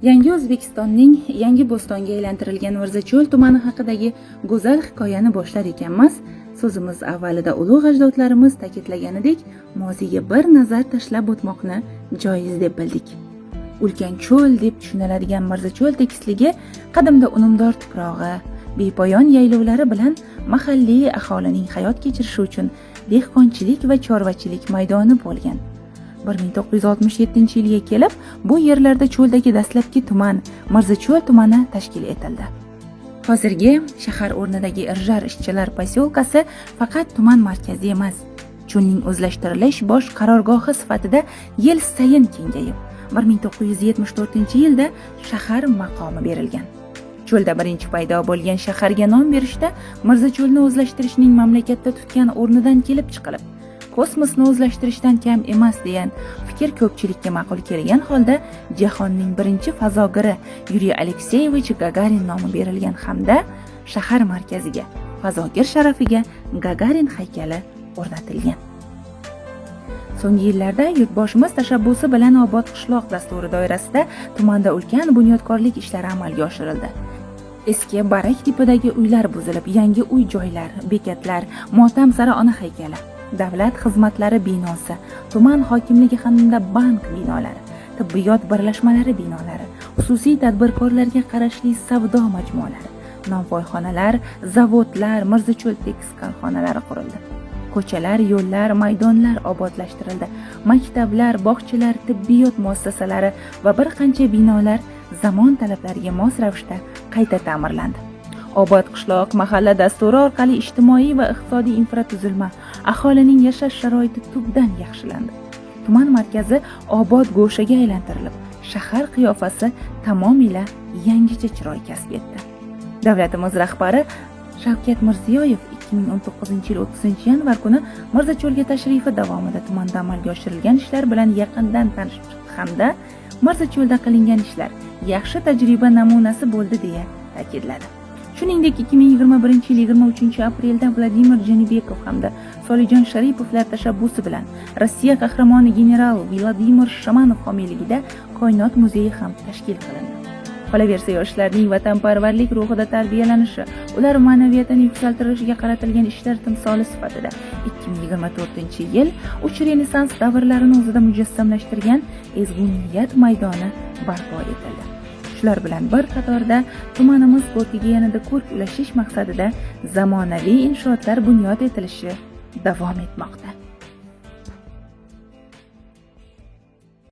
Yangi O'zbekistonning Yangi Bo'stonga aylantirilgan Mirzacho'l tumani haqidagi go'zal hikoyani boshlar ekanmiz. So'zimiz avvalida ulug' ajdodlarimiz ta'kidlaganidek, moziga bir nazar tashlab o'tmoqni joiz deb bildik. Ulkan cho'l deb tushuniladigan Mirzacho'l tekisligi qadimda unumdor tuprog'i, bepoyon yaylovlari bilan mahalliy aholining hayot kechirishi uchun dehqonchilik va chorvachilik maydoni bo'lgan. 1967-yilga kelib, bu yerlarda cho'ldagi dastlabki tuman Mirzacho'l tumani tashkil etildi. Hozirgi shahar o'rnidagi Irjar ishchilar posyolkasi faqat tuman markazi emas, cho'lning o'zlashtirilish bosh qarorgohi sifatida yil sayin kengayib, 1974-yilda shahar maqomi berilgan. Cho'lda birinchi paydo bo'lgan shaharga nom berishda Mirzacho'lni o'zlashtirishning mamlakatda tutgan o'rnidan kelib chiqilib, kosmosni o'zlashtirishdan kam emas degan fikr ko'pchilikka ma'qul kelgan holda jahonning birinchi fazogiri Yuriy Alekseyevich Gagarin nomi berilgan hamda shahar markaziga fazogir sharafiga Gagarin haykali o'rnatilgan. So'nggi yillarda yurtboshimiz tashabbusi bilan Obod qishloq dasturi doirasida tumanda ulkan bunyodkorlik ishlari amalga oshirildi. Eski barak tipidagi uylar buzilib, yangi uy-joylar, bekatlar, Motam sari ona haykali, davlat xizmatlari binosi, tuman hokimligi hamda bank binolari, tibbiyot birlashmalari binolari, xususiy tadbirkorlarga qarashli savdo majmualari, nonvoyxonalar, zavodlar, Mirzacho'l tekis korxonalari qurildi. Ko'chalar, yo'llar, maydonlar obodlashtirildi. Maktablar, bog'chalar, tibbiyot muassasalari va bir qancha binolar zamon talablariga mos ravishda qayta ta'mirlandi. Obod qishloq mahalla dasturi orqali ijtimoiy va iqtisodiy infratuzilma, aholining yashash sharoiti tubdan yaxshilandi. Tuman markazi obod go'shaga aylantirilib, shahar qiyofasi tamomila yangicha chiroy kasb etdi. Davlatimiz rahbari Shavkat Mirziyoyev 2019-yil 30-yanvar kuni Mirzacho'lga tashrifi davomida tumanda amalga oshirilgan ishlar bilan yaqindan tanishib chiqdi hamda Mirzacho'lda qilingan ishlar yaxshi tajriba namunasi bo'ldi deya ta'kidladi. Shuningdek, 2021-yil 23-aprelda Vladimir Janibekov hamda Solijon Sharipovlar tashabbusi bilan Rossiya qahramoni general Vladimir Shamanov homiyligida Koinot muzeyi ham tashkil qilindi. Qolaversa, yoshlarning vatanparvarlik ruhida tarbiyalanishi, ular ma'naviyatini yuksaltirishiga qaratilgan ishlar timsoli sifatida 2024-yil 3 renessans davrlarini o'zida mujassamlashtirgan ezgu niyat maydoni barpo etildi. Shular bilan bir qatorda tumanimiz sportiga yanada ko'rk ulashish maqsadida zamonaviy inshootlar bunyod etilishi davom etmoqda.